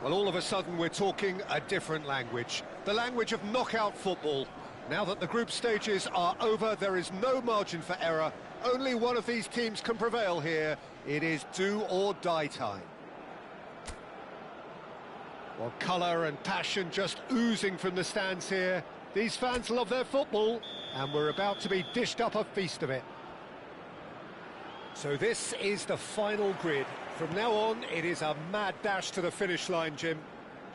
Well, all of a sudden we're talking a different language. The language of knockout football. Now that the group stages are over, there is no margin for error. Only one of these teams can prevail here. It is do or die time. Well, colour and passion just oozing from the stands here. These fans love their football, and we're about to be dished up a feast of it. So this is the final grid. From now on, it is a mad dash to the finish line, Jim.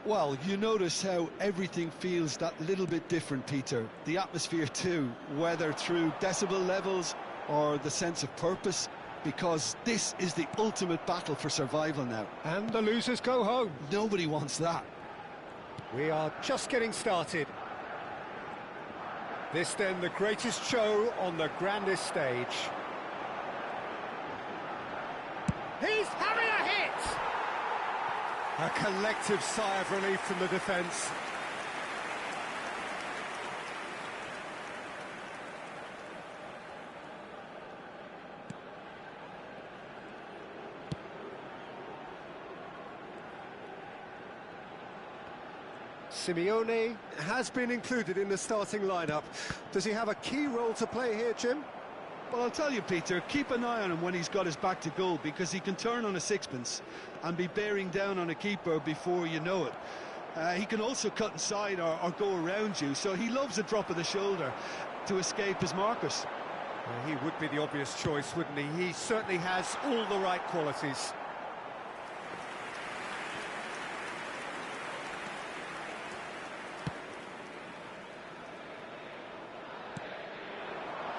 Well, you notice how everything feels that little bit different, Peter. The atmosphere too, whether through decibel levels or the sense of purpose, because this is the ultimate battle for survival now. And the losers go home. Nobody wants that. We are just getting started. This then the greatest show on the grandest stage. He's having a hit! A collective sigh of relief from the defence. Simeone has been included in the starting lineup. Does he have a key role to play here, Jim? Well, I'll tell you, Peter, keep an eye on him when he's got his back to goal, because he can turn on a sixpence and be bearing down on a keeper before you know it. He can also cut inside or go around you, so he loves a drop of the shoulder to escape his markers. Well, he would be the obvious choice, wouldn't he? He certainly has all the right qualities.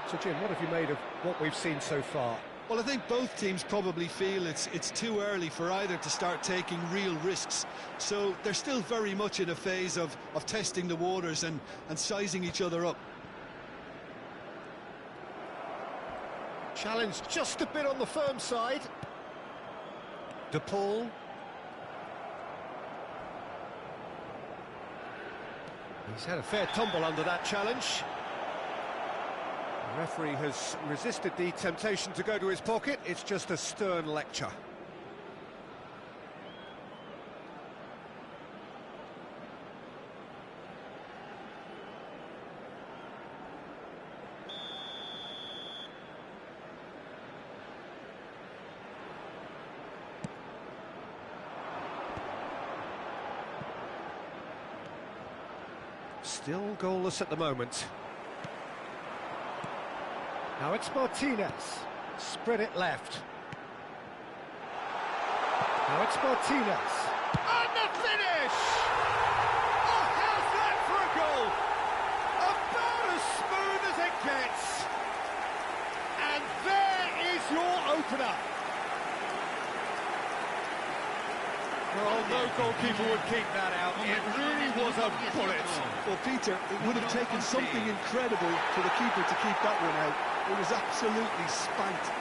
So, Jim, what have you made of what we've seen so far? Well, I think both teams probably feel it's too early for either to start taking real risks. So they're still very much in a phase of testing the waters and sizing each other up. Challenge just a bit on the firm side. De Paul. He's had a fair tumble under that challenge. The referee has resisted the temptation to go to his pocket. It's just a stern lecture. Still goalless at the moment. Now it's Martinez, spread it left. Now it's Martinez, and the finish! Oh, how's that for a goal? About as smooth as it gets. And there is your opener. Well, no goalkeeper would keep that out. It really was a bullet. Well, Peter, it would have taken something incredible for the keeper to keep that one out. It was absolutely spanked.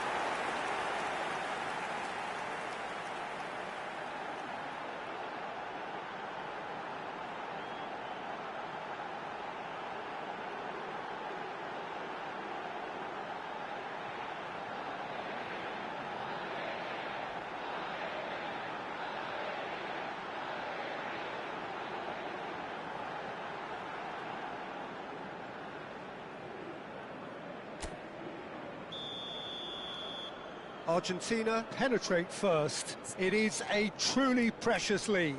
Argentina penetrate first. It is a truly precious lead.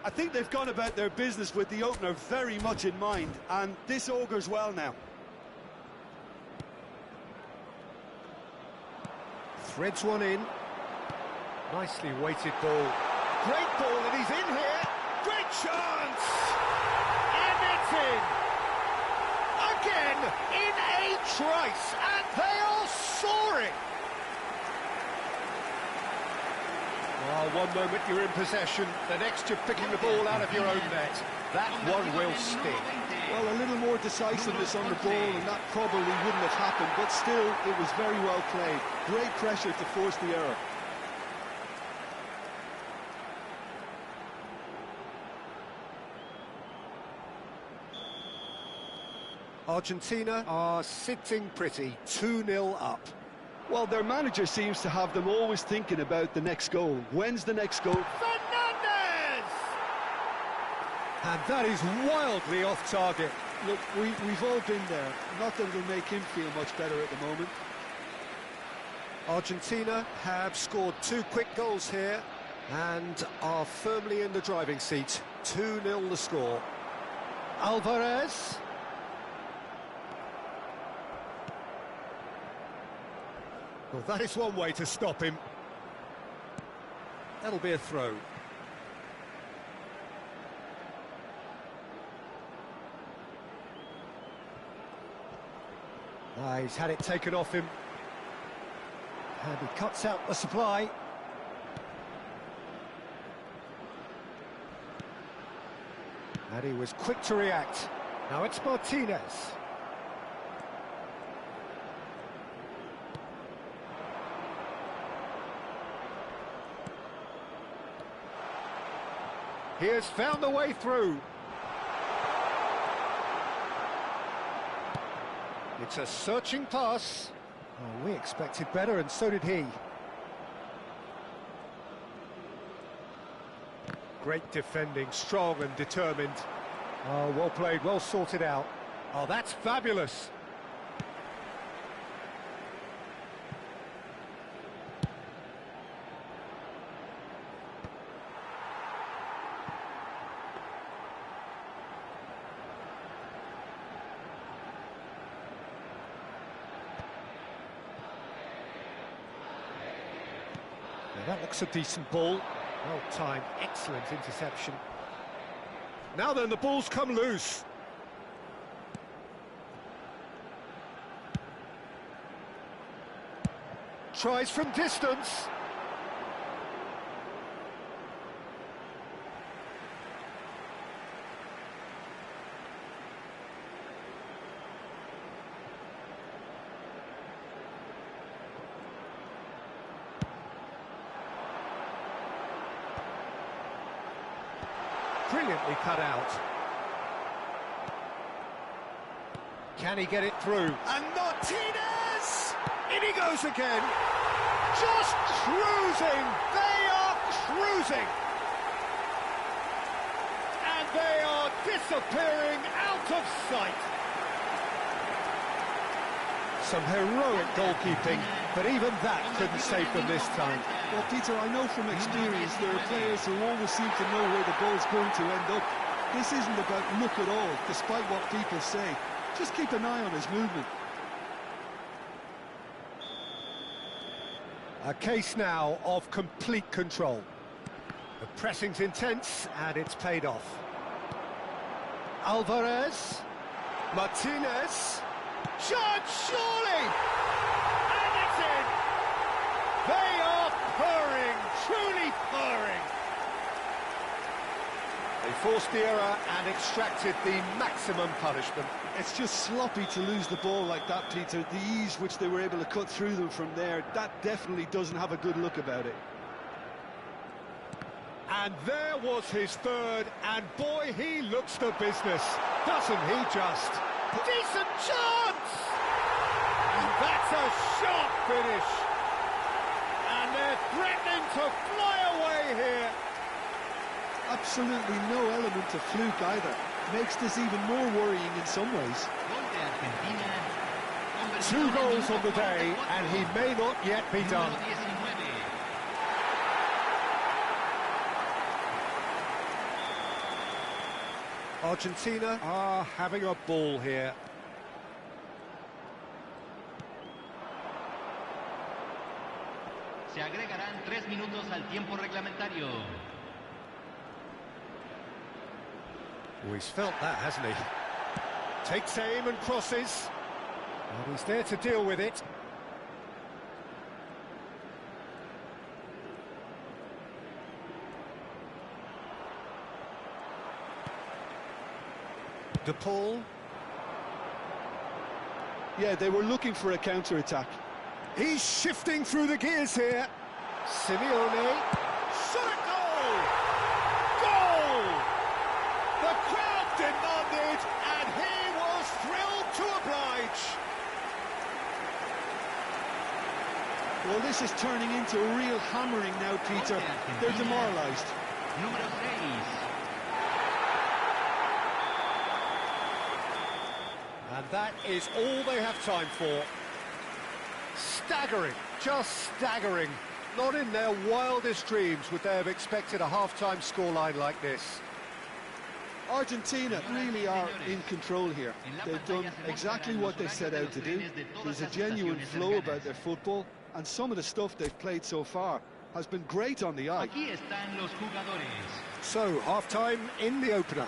I think they've gone about their business with the opener very much in mind, and this augurs well now. Threads one in. Nicely weighted ball. Great ball, and he's in here. Great chance! And it's in! Again, in a trice, and they are soaring! One moment you're in possession, the next you're picking the ball out of your own net. That one will sting. Well, a little more decisiveness on the ball, and that probably wouldn't have happened, but still, it was very well played. Great pressure to force the error. Argentina are sitting pretty, 2-0 up. Well, their manager seems to have them always thinking about the next goal. When's the next goal? Fernandez! And that is wildly off target. Look, we've all been there. Not that it'll make him feel much better at the moment. Argentina have scored 2 quick goals here and are firmly in the driving seat. 2-0 the score. Alvarez. Well, that is one way to stop him. That'll be a throw. He's had it taken off him. And he cuts out the supply. And he was quick to react. Now it's Martinez. He has found a way through. It's a searching pass. Oh, we expected better, and so did he. Great defending, strong and determined. Oh, well played, well sorted out. Oh, that's fabulous. That looks a decent ball. Well timed, excellent interception. Now then, the ball's come loose. Tries from distance. Brilliantly cut out. Can he get it through? And Martinez! In he goes again! Just cruising! They are cruising! And they are disappearing out of sight! Some heroic goalkeeping, but even that couldn't save them this time. Well, Peter, I know from experience there are players who always seem to know where the ball's going to end up. This isn't about luck at all, despite what people say. Just keep an eye on his movement. A case now of complete control. The pressing's intense, and it's paid off. Alvarez. Martinez. Shot, surely! And it's in! They are purring, truly purring. They forced the error and extracted the maximum punishment. It's just sloppy to lose the ball like that, Peter. The ease which they were able to cut through them from there, that definitely doesn't have a good look about it. And there was his third, and boy, he looks the business, doesn't he just? Decent chance! And that's a sharp finish. And they're threatening to fly away here. Absolutely no element of fluke either. Makes this even more worrying in some ways. 2 goals on the day, and he may not yet be done. Argentina are having a ball here. Se agregarán 3 minutos al tiempo reglamentario. Oh, he's felt that, hasn't he? Takes aim and crosses. And he's there to deal with it. De Paul. Yeah, they were looking for a counter-attack. He's shifting through the gears here. Simeone. Shot at goal! Goal! The crowd demanded, and he was thrilled to oblige. Well, this is turning into a real hammering now, Peter. They're demoralised. Número 6. And that is all they have time for. Staggering, just staggering. Not in their wildest dreams would they have expected a half-time scoreline like this. Argentina really are in control here. They've done exactly what they set out to do. There's a genuine flow about their football, and some of the stuff they've played so far has been great on the eye. Aquí están los jugadores. So, half-time in the opener.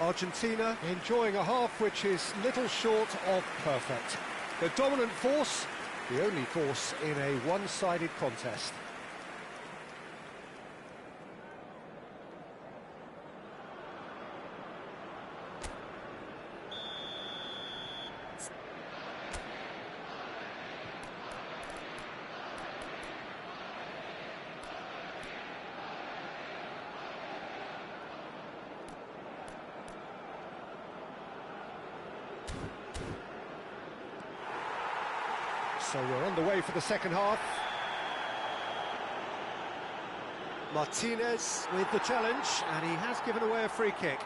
Argentina enjoying a half which is little short of perfect. The dominant force, the only force in a one-sided contest. So we're on the way for the second half. Martinez with the challenge, and he has given away a free kick.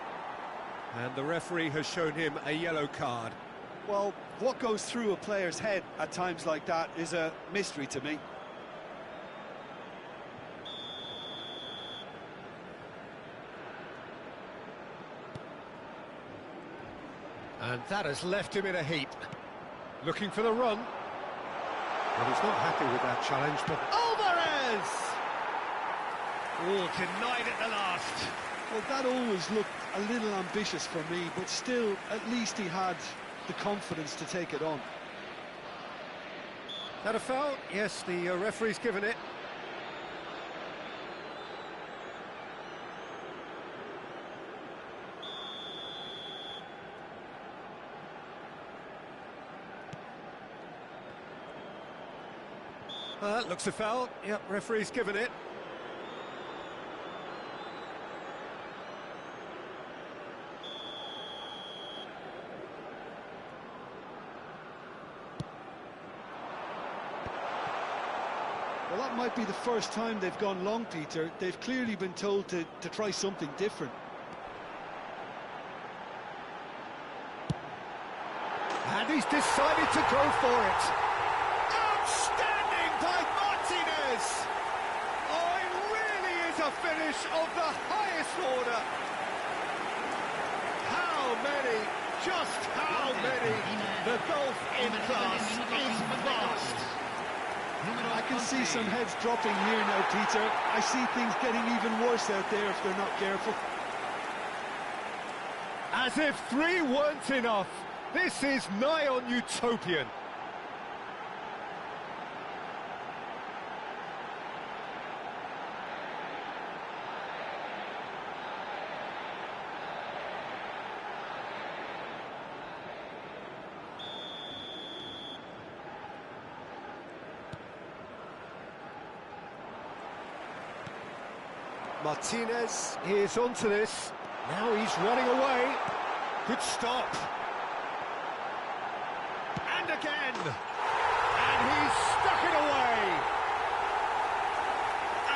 And the referee has shown him a yellow card. Well, what goes through a player's head at times like that is a mystery to me. And that has left him in a heap. Looking for the run. Well, he's not happy with that challenge, but Alvarez! Oh, denied at the last. Well, that always looked a little ambitious for me, but still, at least he had the confidence to take it on. That a foul? Yes, the referee's given it. That looks a foul. Yep, referee's given it. Well, that might be the first time they've gone long, Peter. They've clearly been told to try something different. And he's decided to go for it. Outstanding by Martinez! Oh, it really is a finish of the highest order. How many, just how many? The gulf in class is vast. I can see some heads dropping here now, Peter. I see things getting even worse out there if they're not careful. As if 3 weren't enough. This is nigh on utopian. Martinez is onto this. Now he's running away. Good stop. And again. And he's stuck it away.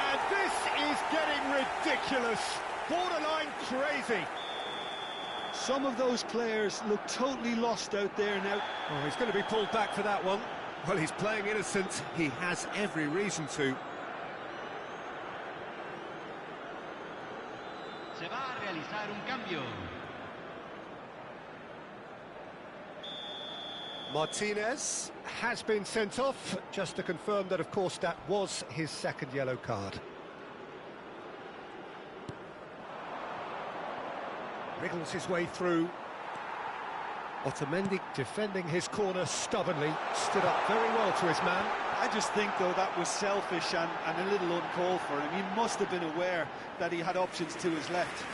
And this is getting ridiculous. Borderline crazy. Some of those players look totally lost out there now. Oh, he's going to be pulled back for that one. Well, he's playing innocent. He has every reason to. Se va a realizar un cambio. Martinez has been sent off, just to confirm that, of course, that was his second yellow card. Wriggles his way through. Otamendi defending his corner stubbornly, stood up very well to his man. I just think, though, that was selfish and a little uncalled for him. He must have been aware that he had options to his left.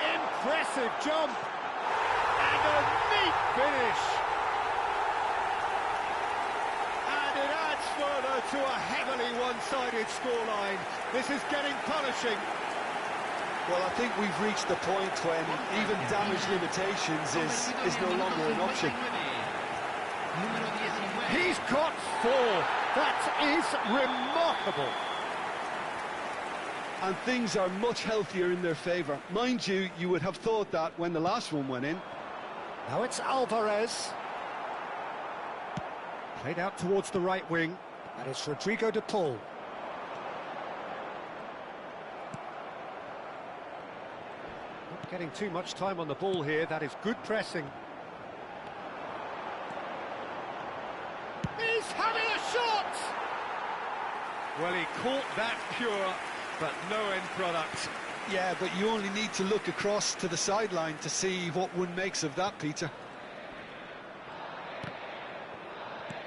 Impressive jump! And a neat finish! And it adds further to a heavily one-sided scoreline. This is getting punishing. Well, I think we've reached the point when even damage limitations is no longer an option. He's got 4. That is remarkable. And things are much healthier in their favour. Mind you, you would have thought that when the last one went in. Now it's Alvarez. Played out towards the right wing. And it's Rodrigo de Paul. Not getting too much time on the ball here. That is good pressing. He's having a shot! Well, he caught that pure, but no end product. Yeah, but you only need to look across to the sideline to see what one makes of that, Peter.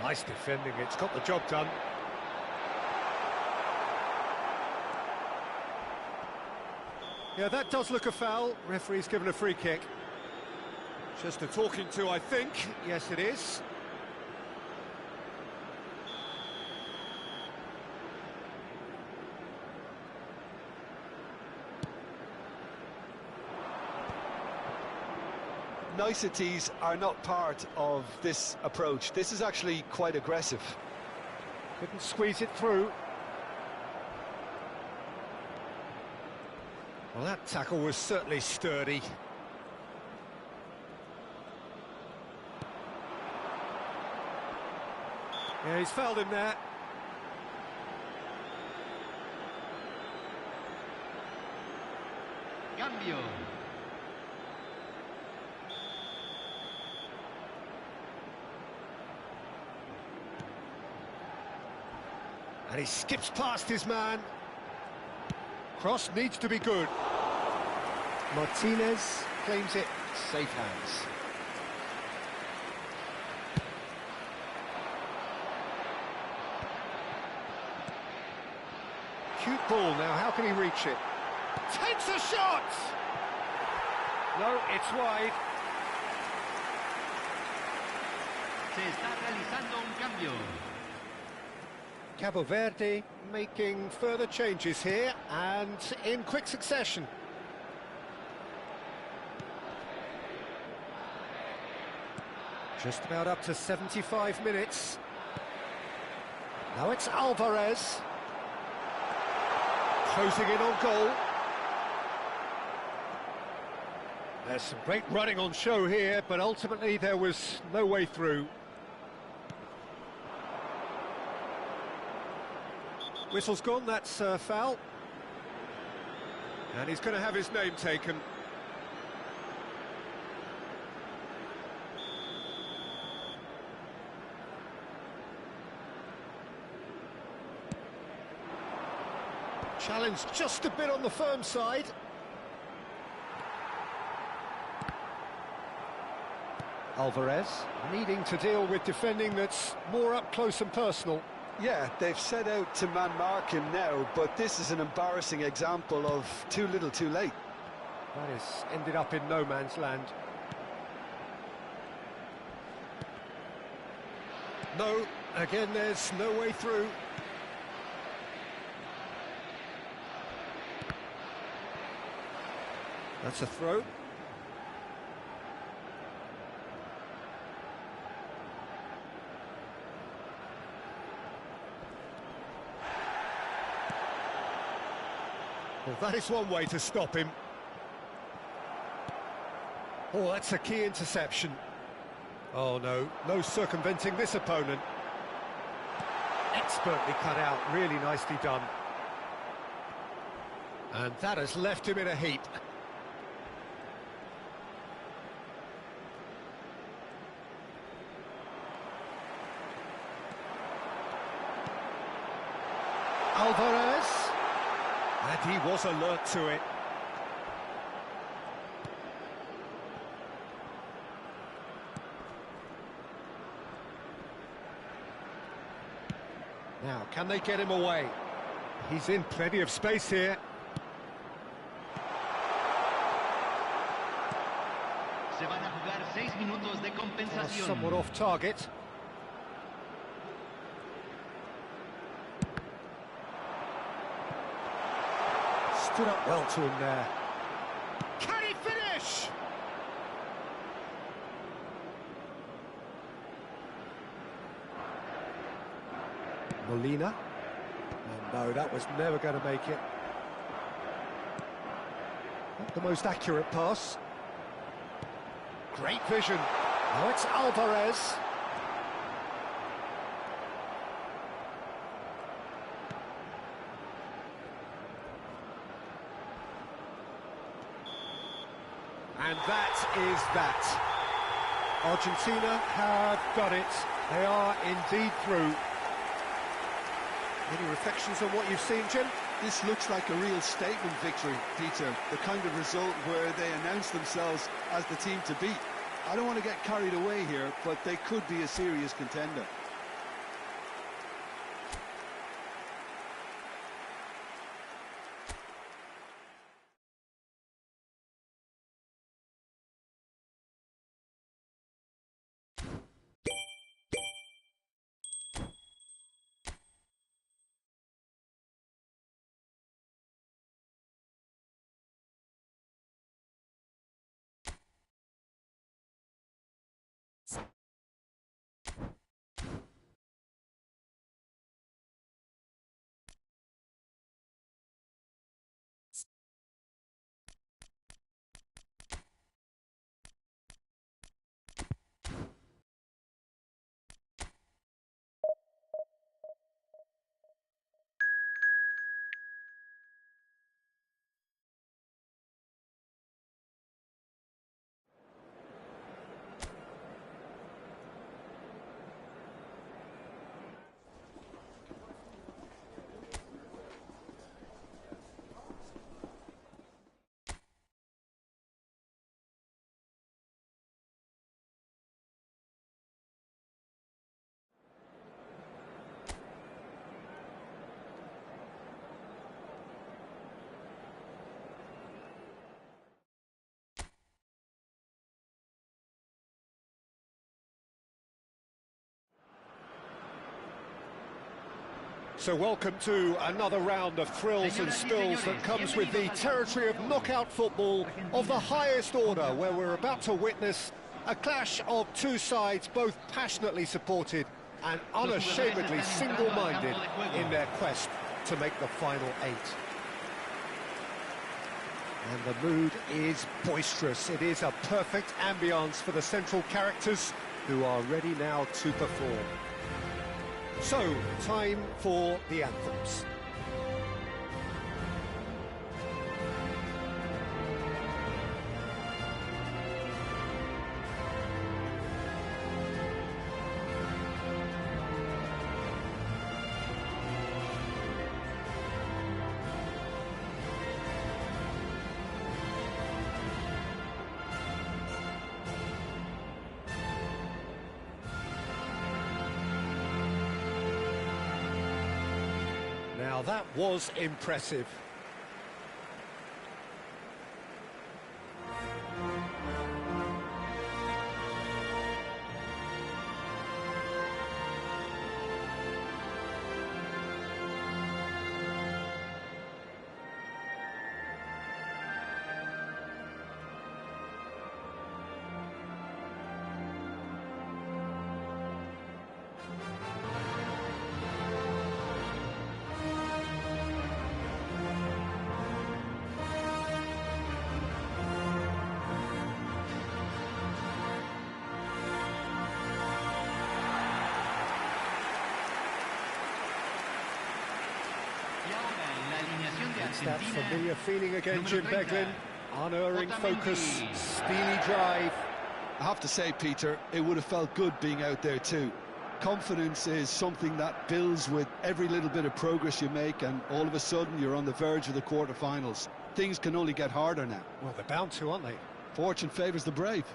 Nice defending, it's got the job done. Yeah, that does look a foul. Referee's given a free kick. Just a talking to, I think. Yes, it is. Niceties are not part of this approach. This is actually quite aggressive. Couldn't squeeze it through. Well, that tackle was certainly sturdy. Yeah, he's fouled him there. Cambio. And he skips past his man. Cross needs to be good. Martinez claims it. Safe hands. Cute ball now, how can he reach it? Takes a shot! No, it's wide. Se está realizando un cambio. Cabo Verde making further changes here, and in quick succession. Just about up to 75 minutes. Now it's Alvarez. Closing in on goal. There's some great running on show here, but ultimately there was no way through. Whistle's gone, that's a foul. And he's going to have his name taken. Challenge just a bit on the firm side. Alvarez needing to deal with defending that's more up close and personal. Yeah, they've set out to man-mark him now, but this is an embarrassing example of too little too late. That has ended up in no man's land. No, again, there's no way through. That's a throw. Well, that is one way to stop him. Oh, that's a key interception. Oh, no, no circumventing this opponent. Expertly cut out, really nicely done. And that has left him in a heap. Alvarez. And he was alert to it. Now, can they get him away? He's in plenty of space here. Se van a jugar 6 minutos de compensación. Somewhat off target. Stood up well to him there. Can he finish? Molina. Oh, no, that was never going to make it. Not the most accurate pass. Great vision. Now it's Alvarez. And that is that. Argentina have done it. They are indeed through. Any reflections on what you've seen, Jim? This looks like a real statement victory, Peter. The kind of result where they announce themselves as the team to beat. I don't want to get carried away here, but they could be a serious contender. So welcome to another round of thrills and spills that comes with the territory of knockout football of the highest order, where we're about to witness a clash of two sides, both passionately supported and unashamedly single-minded in their quest to make the final 8. And the mood is boisterous. It is a perfect ambience for the central characters, who are ready now to perform. So, time for the anthems. Now that was impressive. That Argentina, familiar feeling again, número Jim 30. Beglin. Unerring focus, Otamendi. steely drive. I have to say, Peter, it would have felt good being out there too. Confidence is something that builds with every little bit of progress you make, and all of a sudden you're on the verge of the quarter-finals. Things can only get harder now. Well, they're bound to, aren't they? Fortune favours the brave.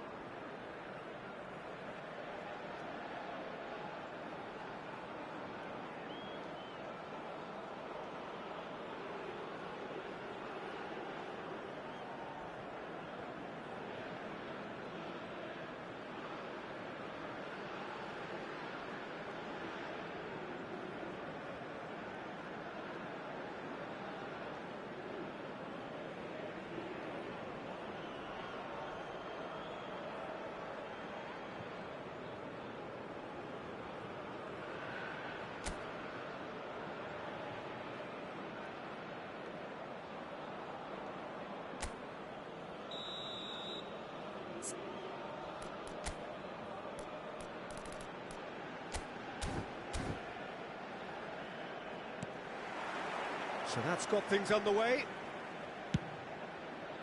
So that's got things underway.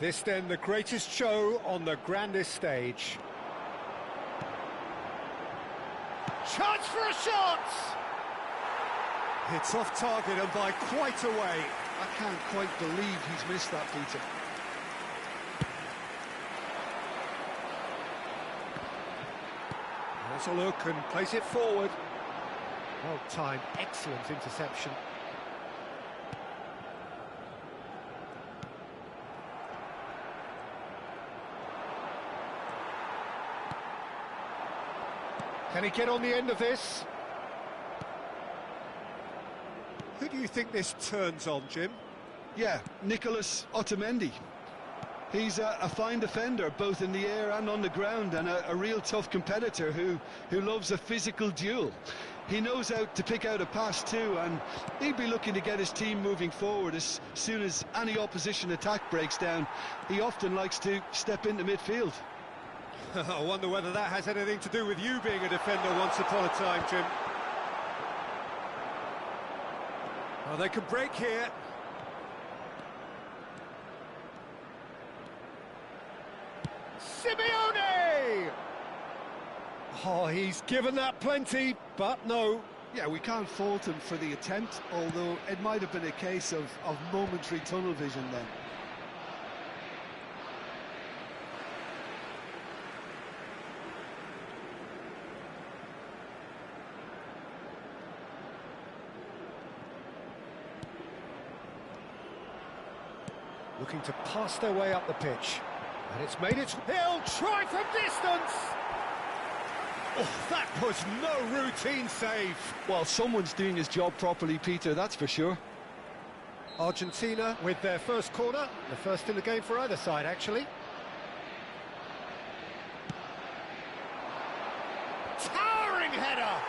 This then the greatest show on the grandest stage. Chance for a shot! It's off target and by quite a way. I can't quite believe he's missed that, Peter. Has a look and plays it forward. Well timed, excellent interception. Can he get on the end of this? Who do you think this turns on, Jim? Yeah, Nicholas Otamendi. He's a fine defender, both in the air and on the ground, and a real tough competitor who loves a physical duel. He knows how to pick out a pass too, and he'll be looking to get his team moving forward as soon as any opposition attack breaks down. He often likes to step into midfield. I wonder whether that has anything to do with you being a defender once upon a time, Jim. Well, they can break here. Simeone! Oh, he's given that plenty, but no. Yeah, we can't fault him for the attempt, although it might have been a case of momentary tunnel vision then. Looking to pass their way up the pitch. And it's made it. He'll try from distance! Oh, that was no routine save. Well, someone's doing his job properly, Peter, that's for sure. Argentina with their first corner. The first in the game for either side, actually. Towering header!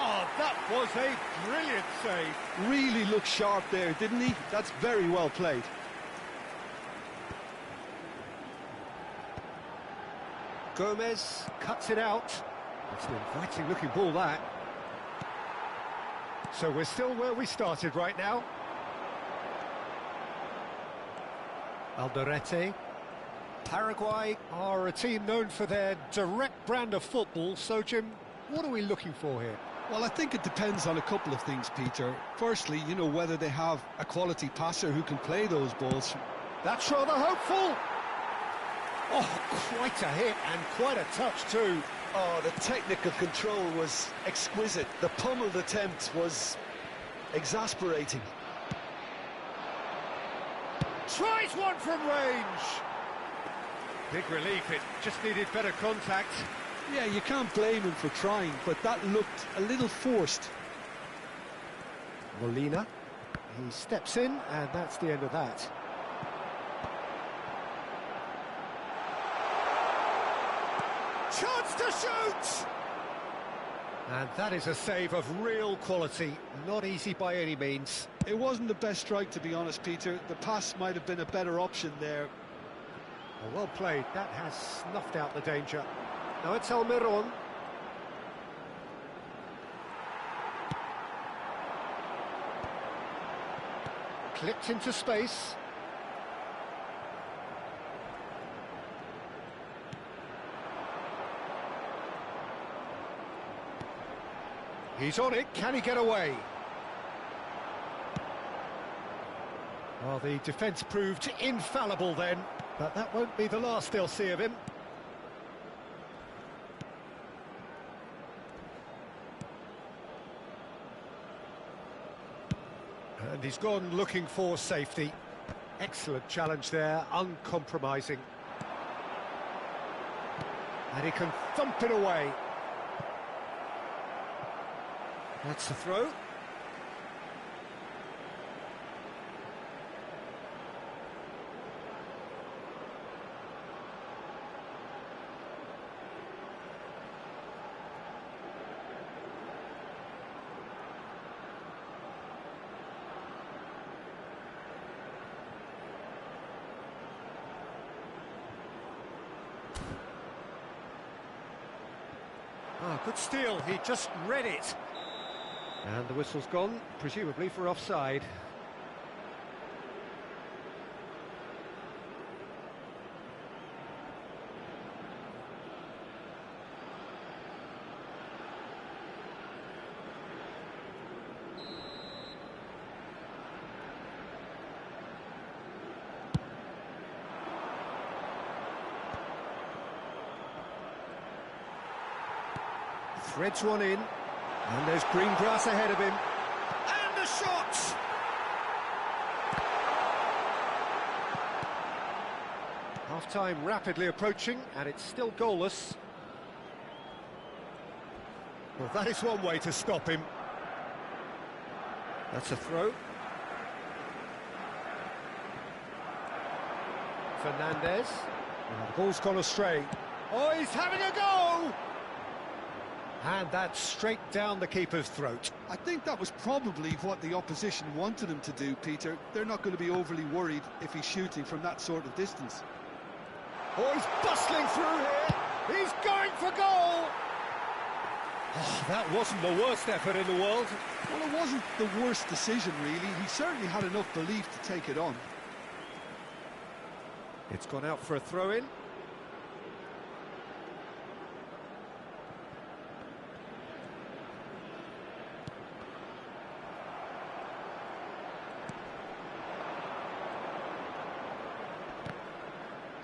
Oh, that was a brilliant save. Really looked sharp there, didn't he? That's very well played. Gomez cuts it out. It's an inviting looking ball, that. So we're still where we started right now. Alderete. Paraguay are a team known for their direct brand of football, so Jim, what are we looking for here? Well, I think it depends on a couple of things, Peter. Firstly, you know, whether they have a quality passer who can play those balls. That's rather hopeful. Oh, quite a hit and quite a touch too. Oh, the technical control was exquisite. The pummeled attempt was exasperating. Tries one from range. Big relief, it just needed better contact. Yeah, you can't blame him for trying, but that looked a little forced. Molina, he steps in, and that's the end of that. Chance to shoot! And that is a save of real quality, not easy by any means. It wasn't the best strike, to be honest, Peter. The pass might have been a better option there. Well played, that has snuffed out the danger. Now it's Almiron. Flipped into space. He's on it, can he get away? Well, the defence proved infallible then, but that won't be the last they'll see of him. And he's gone looking for safety. Excellent challenge there, uncompromising. And he can thump it away. That's the throw. Oh, good steal, he just read it. And the whistle's gone, presumably for offside. Threads one in. And there's green grass ahead of him. And the shot! Half-time rapidly approaching, and it's still goalless. Well, that is one way to stop him. That's a throw. Fernandez. Oh, the ball's gone astray. Oh, he's having a go! And that's straight down the keeper's throat. I think that was probably what the opposition wanted him to do, Peter. They're not going to be overly worried if he's shooting from that sort of distance. Oh, he's bustling through here. He's going for goal. Oh, that wasn't the worst effort in the world. Well, it wasn't the worst decision, really. He certainly had enough belief to take it on. It's gone out for a throw-in.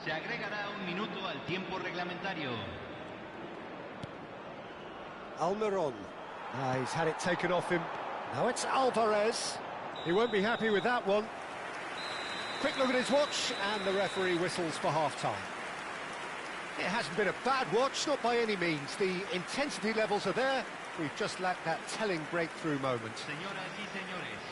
Se agregará un minuto al tiempo reglamentario. Almiron. He's had it taken off him. Now it's Alvarez. He won't be happy with that one. Quick look at his watch, and the referee whistles for half-time. It hasn't been a bad watch, not by any means. The intensity levels are there. We've just lacked that telling breakthrough moment.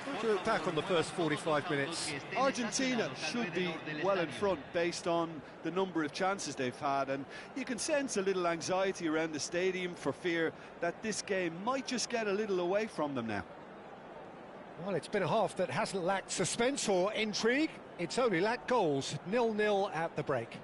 We'll do it back on the first 45 minutes. Argentina should be well in front based on the number of chances they've had, and you can sense a little anxiety around the stadium for fear that this game might just get a little away from them now. Well, it's been a half that hasn't lacked suspense or intrigue. It's only lacked goals. 0-0 at the break.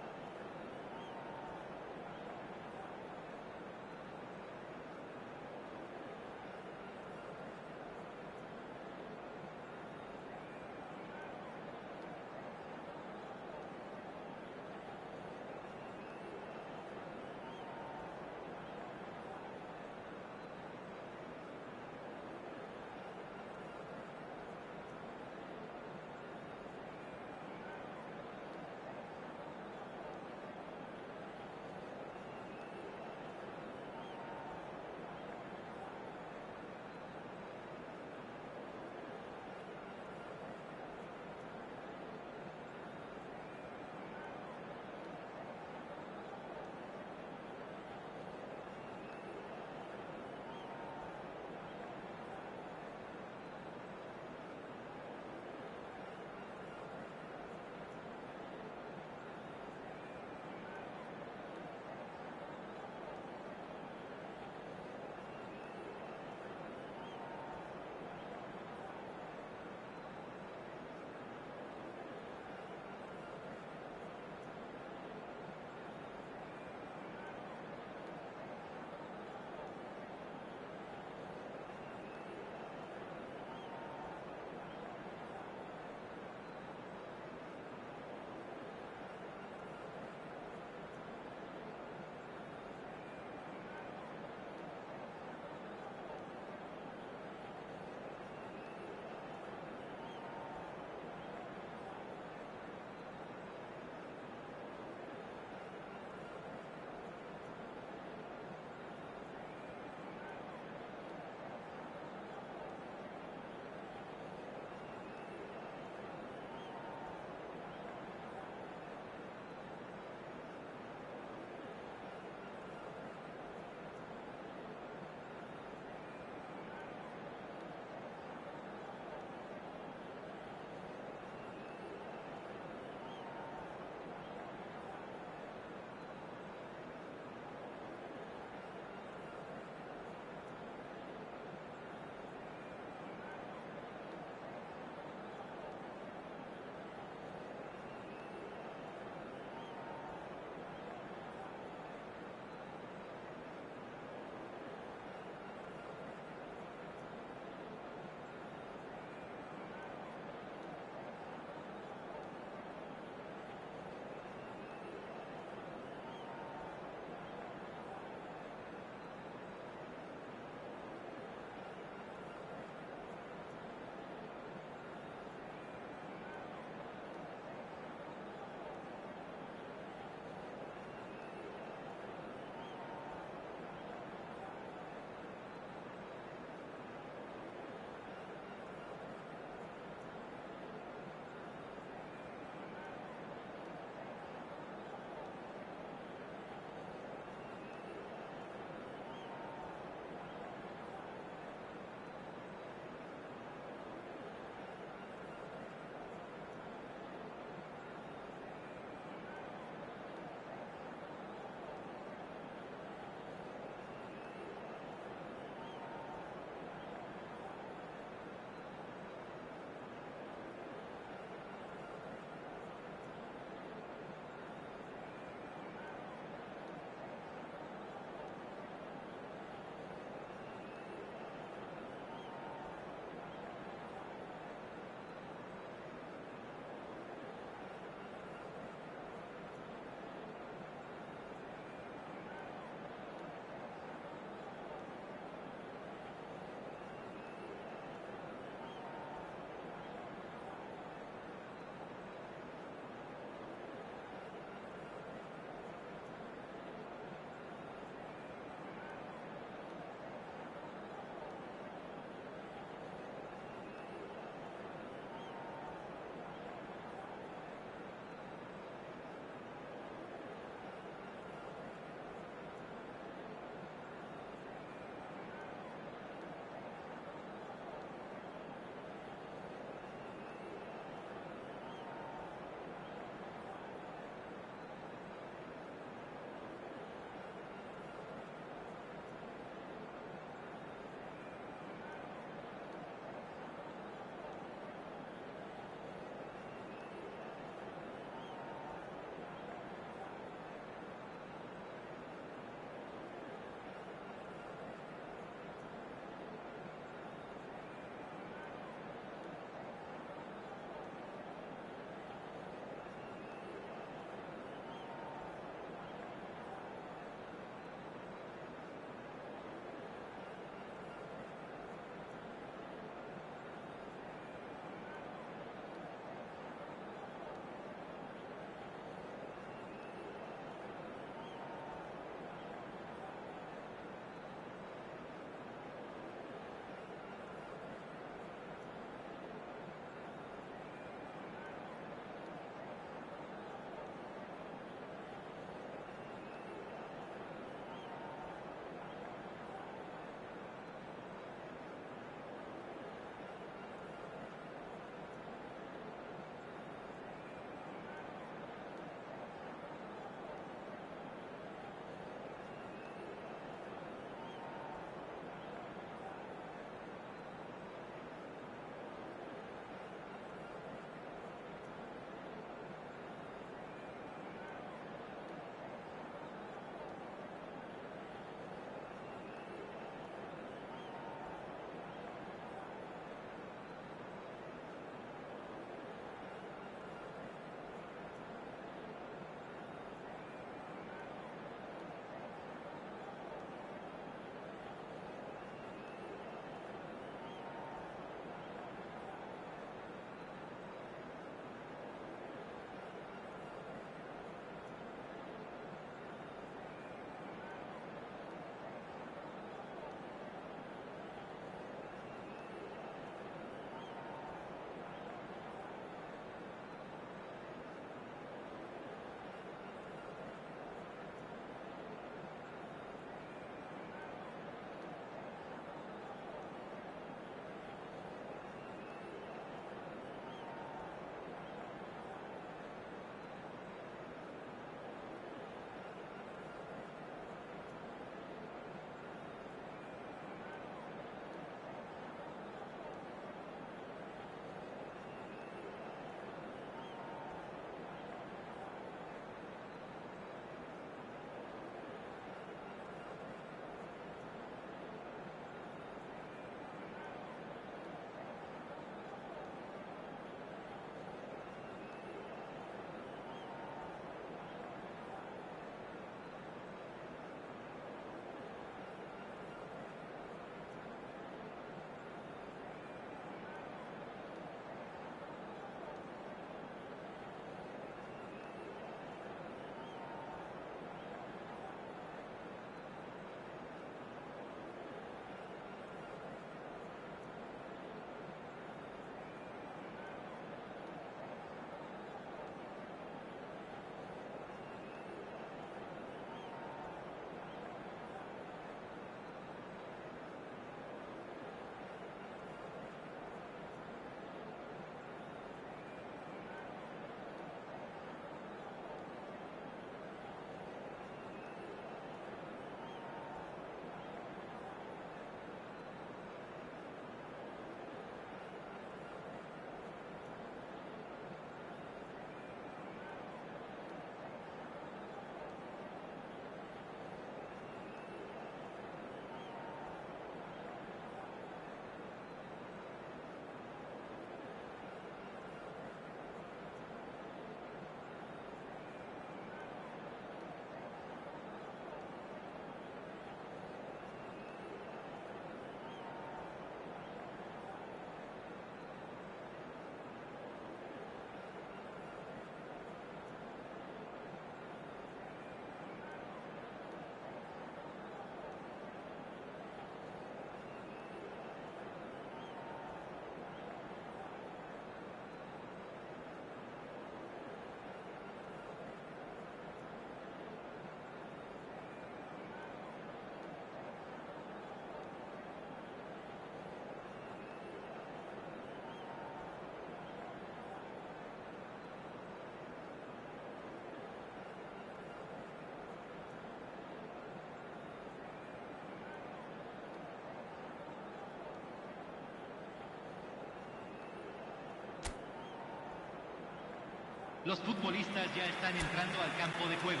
Los futbolistas ya están entrando al campo de juego.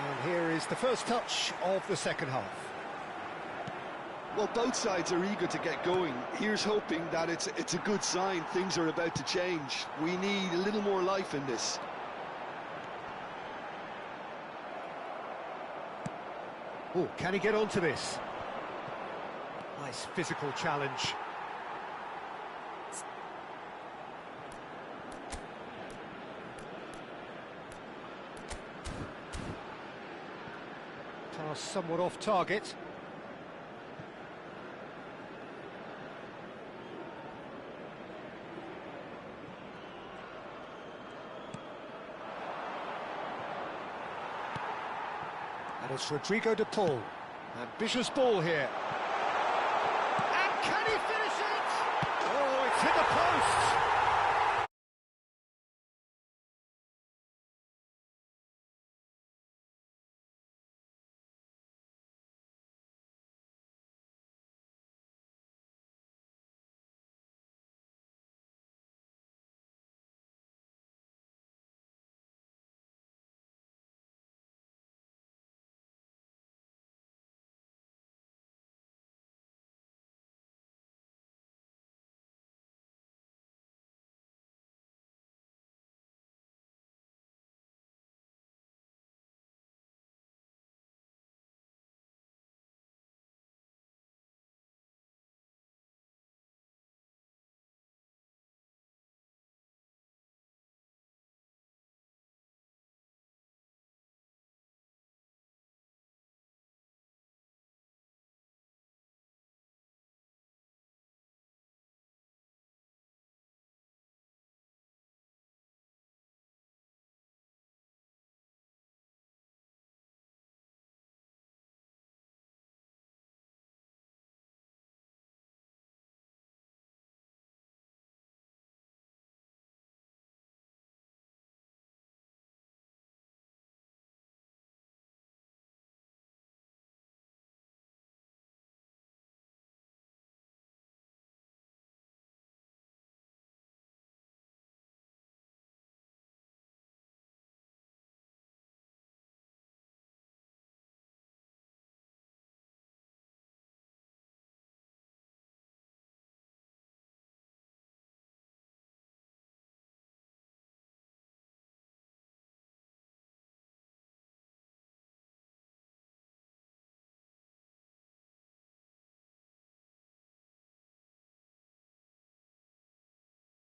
And here is the first touch of the second half. Well, both sides are eager to get going. Here's hoping that it's a good sign. Things are about to change. We need a little more life in this. Oh, can he get onto this? Nice physical challenge. Pass somewhat off target. And it's Rodrigo de Paul. Ambitious ball here.